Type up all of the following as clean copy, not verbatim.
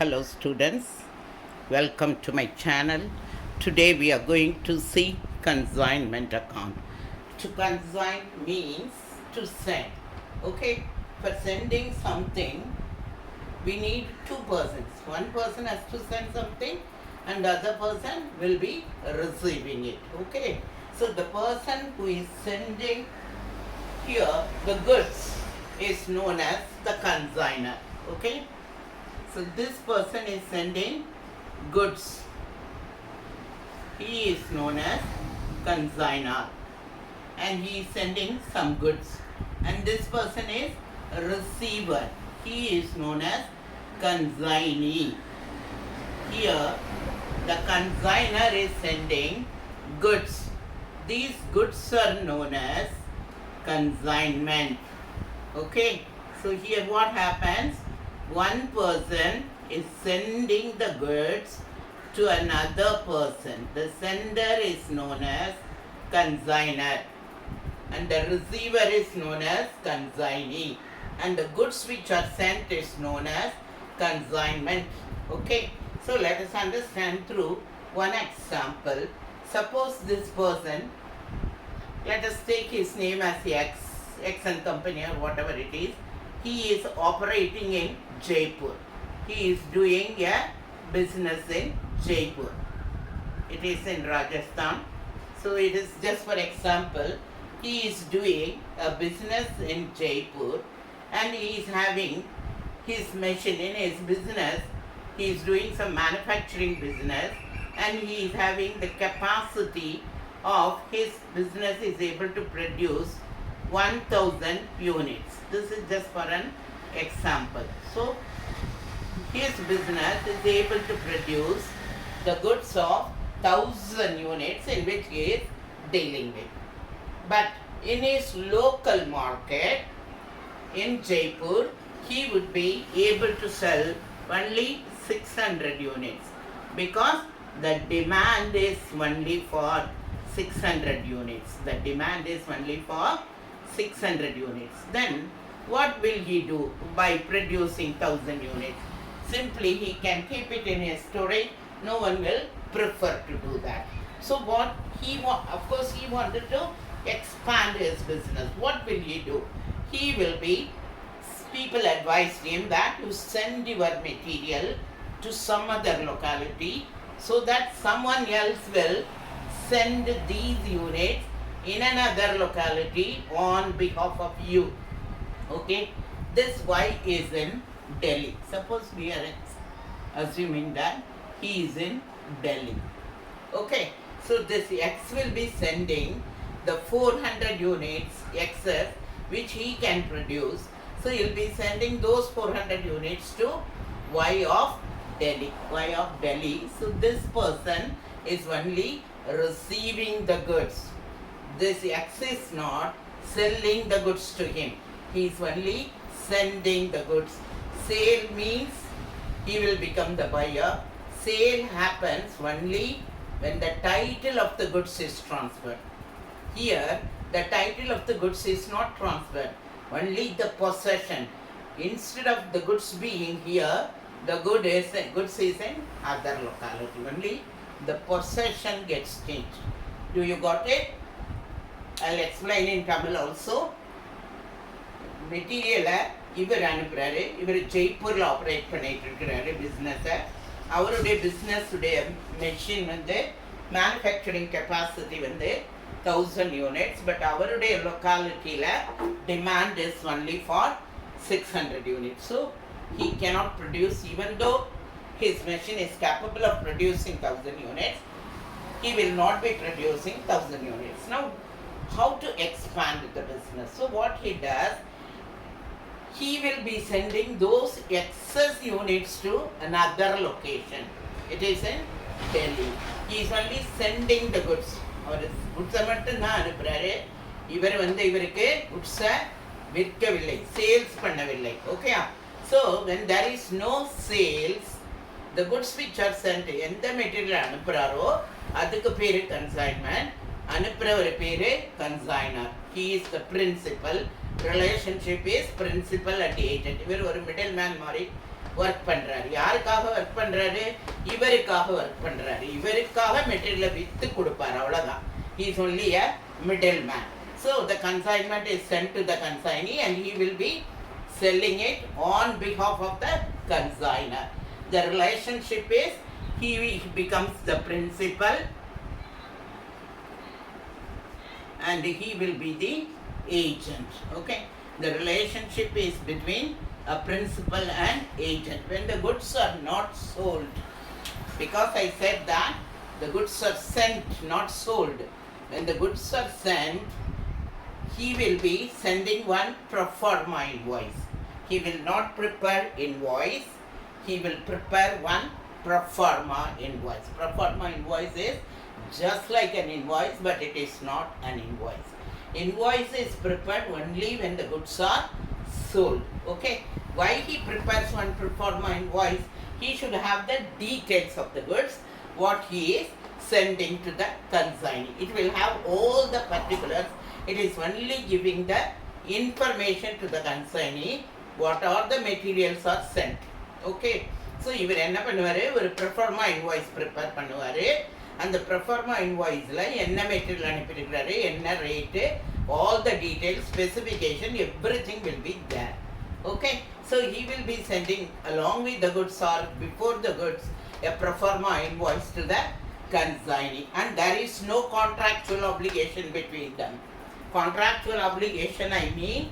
Hello students, welcome to my channel. Today we are going to see consignment account. To consign means to send. Okay, for sending something we need two persons. One person has to send something and the other person will be receiving it. Okay, so the person who is sending here the goods is known as the consignor. Okay, so this person is sending goods. He is known as consignor and he is sending some goods. And this person is a receiver. He is known as consignee. Here the consignor is sending goods. These goods are known as consignment. Okay, so here what happens? One person is sending the goods to another person. The sender is known as consignor and the receiver is known as consignee, and the goods which are sent is known as consignment. Okay, so let us understand through one example. Suppose this person, let us take his name as X and company or whatever it is. He is operating in Jaipur. He is doing a business in Jaipur. It is in Rajasthan. So it is just for example. He is doing a business in Jaipur and he is having his machine in his business. He is doing some manufacturing business and he is having the capacity of his business is able to produce 1000 units. This is just for an example. So his business is able to produce the goods of 1000 units in which he is dealing with. But in his local market in Jaipur, he would be able to sell only 600 units because the demand is only for 600 units. The demand is only for 600 units. Then what will he do by producing 1000 units? Simply he can keep it in his storage. No one will prefer to do that. So what he of course he wanted to expand his business. What will he do? He will be, people advised him that you send your material to some other locality so that someone else will send these units in another locality on behalf of you. Okay, this Y is in Delhi. Suppose we are assuming that he is in Delhi. Okay, so this X will be sending the 400 units excess which he can produce. So he will be sending those 400 units to Y of Delhi. Y of Delhi. So this person is only receiving the goods. This X is not selling the goods to him. He is only sending the goods. Sale means he will become the buyer. Sale happens only when the title of the goods is transferred. Here, the title of the goods is not transferred. Only the possession. Instead of the goods being here, the goods is in other locality. Only the possession gets changed. Do you got it? I'll explain in Tamil also. Material இவர் அனுப்புறாரு. இவர் ஜெய்ப்பூர்ல operate பண்ணிட்டு இருக்கிறாரு பிசினஸை. அவருடைய business உடைய machine வந்து manufacturing capacity வந்து 1000 units, but அவருடைய locality demand is only for 600 units. So he cannot produce, even though his machine is capable of producing 1000 units, he will not be producing 1000 units. Now, how to expand the business? So what he does, he will be sending those excess units to another location. It is in Delhi. He is only sending the goods. அவர் குட்ஸை மட்டும்தான் அனுப்புகிறாரு. இவர் வந்து இவருக்கு குட்ஸை விற்கவில்லை, sales பண்ணவில்லை. Okay, so when there is no sales, the goods which are sent, எந்த material அனுப்புகிறாரோ அதுக்கு பேர் கன்சைன்மெண்ட், அனுப்புகிற பேர் consignor. He is the principal. Relationship is principal and agent. இவர் ஒரு மிடில் மேன் மாதிரி ஒர்க் பண்ணுறாரு. யாருக்காக இவருக்காக ஒர்க் பண்ணுறாரு, இவருக்காக மெட்டீரியலை விற்று கொடுப்பார், அவ்வளோதான். He is only a middleman. So the consignment is sent to the consignee and he will be selling it on behalf of the consignor. The relationship is he becomes the principal and he will be the agent. Okay, the relationship is between a principal and agent. When the goods are not sold, because I said that the goods are sent, not sold. When the goods are sent, he will be sending one pro forma invoice. He will not prepare invoice, he will prepare one pro forma invoice. Pro forma invoice is just like an invoice, but it is not an invoice. Invoice is prepared only when the goods are sold. Okay, why he prepares one pro forma invoice? He should have the details of the goods, what he is sending to the consignee. It will have all the particulars. It is only giving the information to the consignee what are the materials are sent. Okay, so இவர் என்ன பண்ணுவார், ஒரு proforma invoice prepare பண்ணுவார். அந்த proforma இன்வாய்ஸில் என்ன material அனுப்பியிருக்கிறாரு, என்ன rate, all the details, specification, everything will be there. Okay, so he will be sending along with the goods or before the goods a proforma invoice to the consignee, and there is no contractual obligation between them. Contractual obligation, I mean,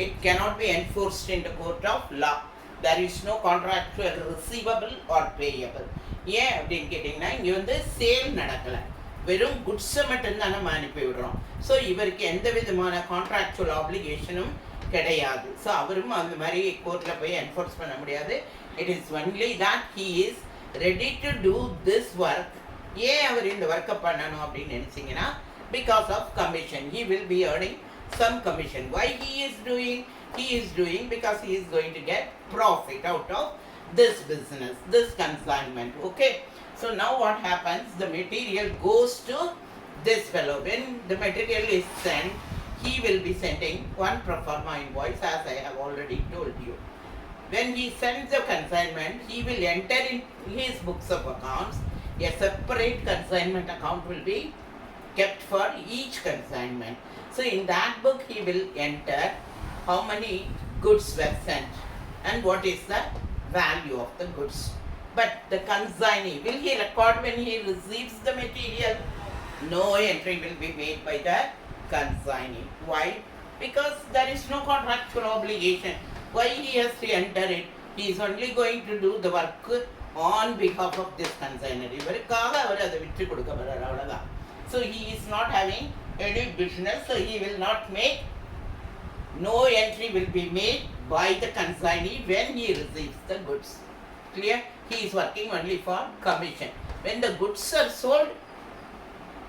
it cannot be enforced in the court of law. There is no contractual receivable or payable. ஏன் அப்படின்னு கேட்டிங்கன்னா, இங்கே வந்து sale நடக்கலை, வெறும் குட்ஸை மட்டும்தான் நம்ம அனுப்பி விடுறோம். ஸோ இவருக்கு எந்த விதமான கான்ட்ராக்சுவல் ஆப்ளிகேஷனும் கிடையாது. ஸோ அவரும் அந்த மாதிரி கோர்ட்டில் போய் என்ஃபோர்ஸ் பண்ண முடியாது. It is only that he is ready to do this work. ஏன் அவர் இந்த ஒர்க்கை பண்ணணும் அப்படின்னு நினச்சிங்கன்னா, because of commission. He will be earning some commission. Why he is doing? He is doing because he is going to get profit out of this business, this consignment. Okay, so now what happens, the material goes to this fellow. When the material is sent, he will be sending one pro forma invoice, as I have already told you. When he sends the consignment, he will enter in his books of accounts. A separate consignment account will be kept for each consignment. So in that book he will enter how many goods were sent and what is the value of the goods. But the consignee, will he record when he receives the material? No entry will be made by the consignee. Why? Because there is no contractual obligation. Why he has to enter it? He is only going to do the work on behalf of this consignor. இவருக்காக அவர் அதை விற்று கொடுக்க வர்றார், அவ்வளவுதான். So he is not having any business, so he will not make, no entry will be made by the consignee when he receives the goods. Clear? He is working only for commission. When the goods are sold,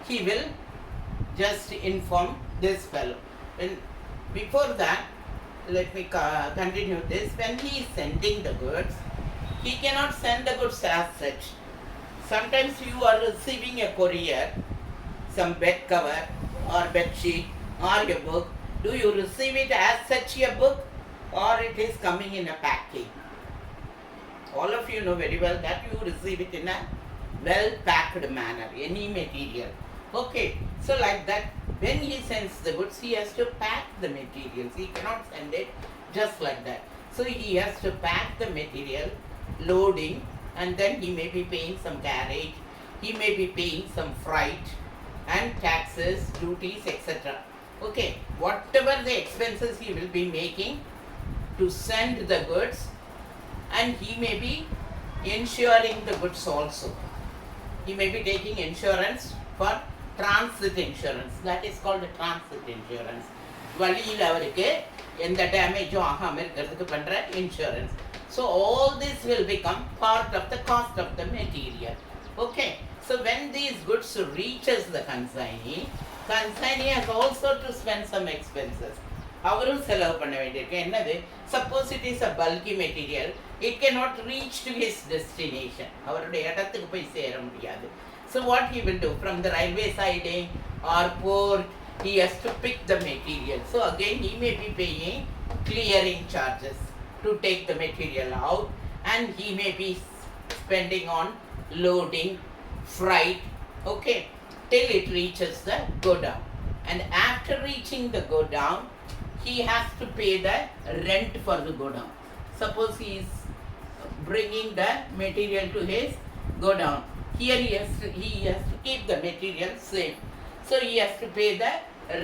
he will just inform this fellow. When before that, let me continue this. When he is sending the goods, he cannot send the goods as such. Sometimes you are receiving a courier, some bed cover or bed sheet or a book. Do you receive it as such a book or it is coming in a packing? All of you know very well that you receive it in a well packed manner, any material. Okay, so like that, when he sends the goods, he has to pack the materials. He cannot send it just like that. So he has to pack the material, loading, and then he may be paying some carriage, he may be paying some freight and taxes, duties, etc. Okay, whatever the expenses he will be making to send the goods, and he may be insuring the goods also. He may be taking insurance for transit insurance. That is called transit insurance. வழியில் அவருக்கு எந்த டேமேஜும் ஆகாமல் இருக்கிறதுக்கு பண்ணுற insurance. So all this will become part of the cost of the material. Okay, so when these goods reaches the consignee has also to spend some expenses. அவரும் செலவு பண்ண வேண்டியிருக்கு. என்னது, suppose it is a bulky material, it cannot reach to his destination. அவருடைய இடத்துக்கு போய் சேர முடியாது. So what he will do, from the railway siding or port, he has to pick the material. So again he may be paying clearing charges to take the material out, and he may be spending on loading, freight, okay, till it reaches the godown. And after reaching the godown, he has to pay the rent for the godown. Suppose he is bringing the material to his godown. Here he has to keep the material safe. So he has to pay the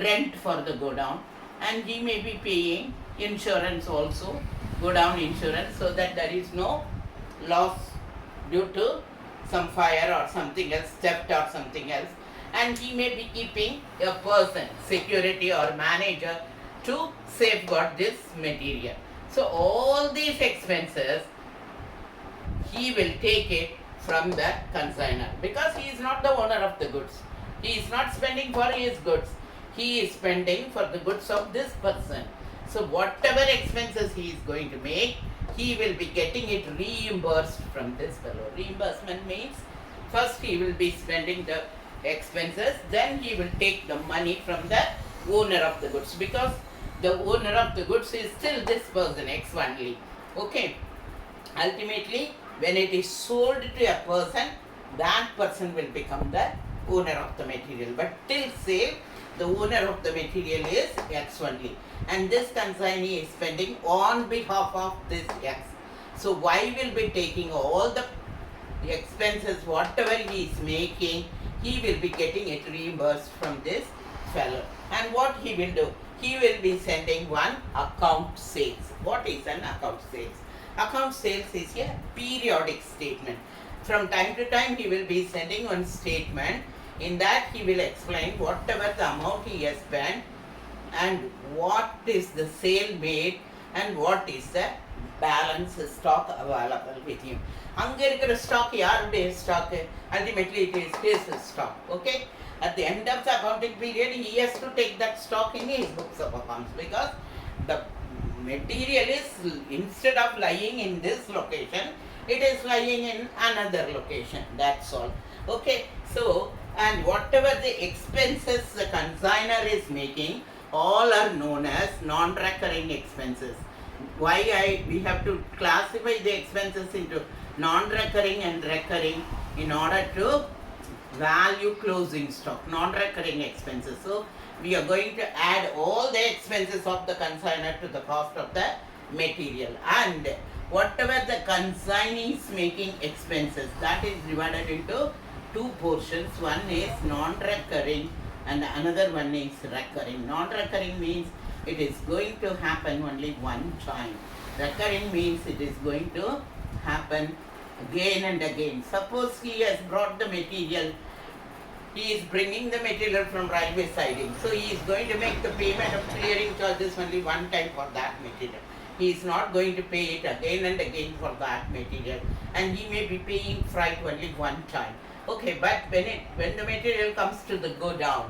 rent for the godown, and he may be paying insurance also, godown insurance, so that there is no loss due to some fire or something else, theft or something else. And he may be keeping a person, security or manager, to safeguard this material. So all these expenses, he will take it from the consignor, because he is not the owner of the goods. He is not spending for his goods. He is spending for the goods of this person. So whatever expenses he is going to make, he will be getting it reimbursed from this fellow. Reimbursement means first he will be spending the expenses, then he will take the money from the owner of the goods, because the owner of the goods is still this person, X only. Okay. Ultimately, when it is sold to a person, that person will become the owner of the material. But till sale, the owner of the material is X only. And this consignee is spending on behalf of this X. So Y will be taking all the expenses, whatever he is making, he will be getting it reimbursed from this fellow. And what he will do? He will be sending one account sales. What is an account sales? Account sales is a periodic statement. From time to time he will be sending one statement. In that he will explain whatever the amount he has spent and what is the sale made and what is the balance stock available with him. அங்கே இருக்கிற stock யாருடைய stock? Ultimately it is his stock. Okay. At the end of the accounting period, he has to take that stock in his books of accounts, because the material is, instead of lying in this location, it is lying in another location. That's all. Okay. So, and whatever the expenses the consignor is making, all are known as non-recurring expenses. Why we have to classify the expenses into non-recurring and recurring in order to value closing stock, non-recurring expenses. So we are going to add all the expenses of the consignor to the cost of the material, and whatever the consignee is making expenses, that is divided into two portions. One is non-recurring and another one is recurring. Non-recurring means it is going to happen only one time. Recurring means it is going to happen again and again. Suppose he has brought the material, he is bringing the material from railway siding, so he is going to make the payment of clearing charges only one time for that material. He is not going to pay it again and again for that material, and he may be paying freight only one time. Okay, but when the material comes to the godown,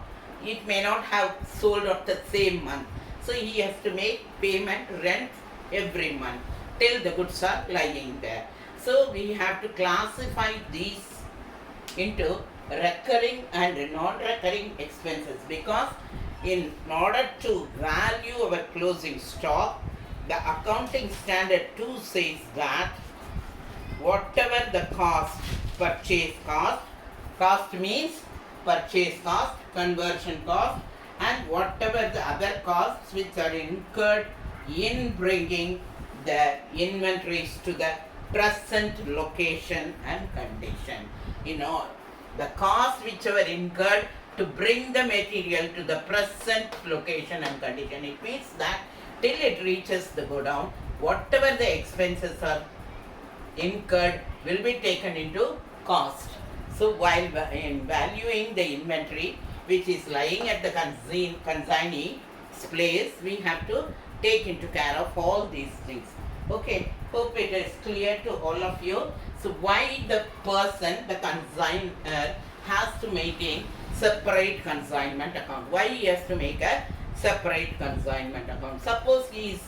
it may not have sold at the same month, so he has to make payment rent every month till the goods are lying there. So we have to classify these into recurring and non-recurring expenses, because in order to value our closing stock, the accounting standard 2 says that whatever the cost, purchase cost means purchase cost, conversion cost, and whatever the other costs which are incurred in bringing the inventories to the present location and condition. You know, the cost which were incurred to bring the material to the present location and condition. It means that till it reaches the godown, whatever the expenses are incurred will be taken into cost. So while in valuing the inventory which is lying at the consignee's place, we have to take into care of all these things. Okay, hope it is clear to all of you. So why the person, the consignor, has to maintain separate consignment account? Why he has to make a separate consignment account? Suppose he is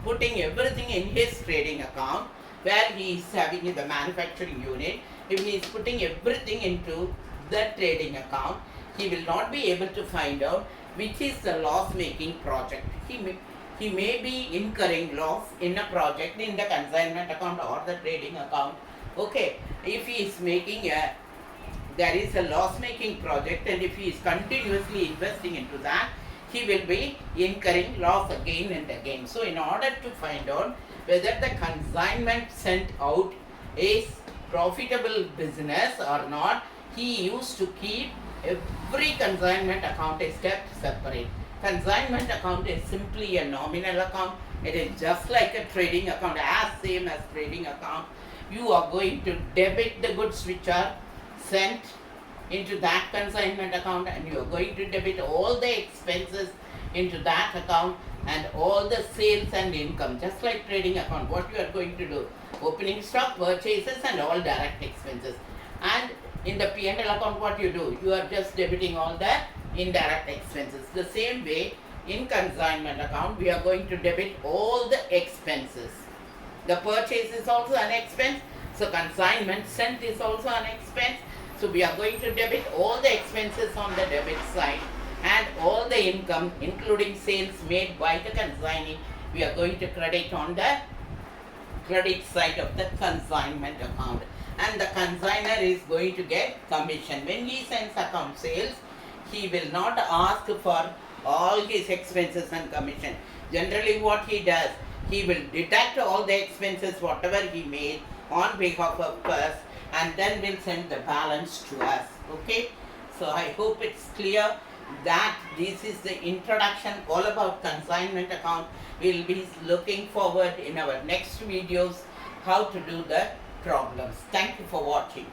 putting everything in his trading account, where he is having the manufacturing unit. If he is putting everything into the trading account, he will not be able to find out which is the loss-making project. He may be incurring loss in a project in the consignment account or the trading account. Okay, if he is there is a loss-making project, and if he is continuously investing into that, he will be incurring loss again and again. So in order to find out whether the consignment sent out is profitable business or not, he used to keep every consignment account is kept separate. Consignment account is simply a nominal account. It is just like a trading account, as same as trading account. You are going to debit the goods which are sent into that consignment account, and you are going to debit all the expenses into that account and all the sales and income, just like trading account. What you are going to do, opening stock, purchases and all direct expenses. And in the P&L account, what you do, you are just debiting all the indirect expenses. The same way in consignment account, we are going to debit all the expenses. The purchase is also an expense, so consignment sent is also an expense. So we are going to debit all the expenses on the debit side, and all the income, including sales made by the consignee, we are going to credit on the credit side of the consignment account. And the consignor is going to get commission. When he sends account sales, he will not ask for all his expenses and commission. Generally what he does, he will deduct all the expenses whatever he made on behalf of us, and then will send the balance to us. Okay, so I hope it's clear that this is the introduction all about consignment account. We'll be looking forward in our next videos how to do the problems. Thank you for watching.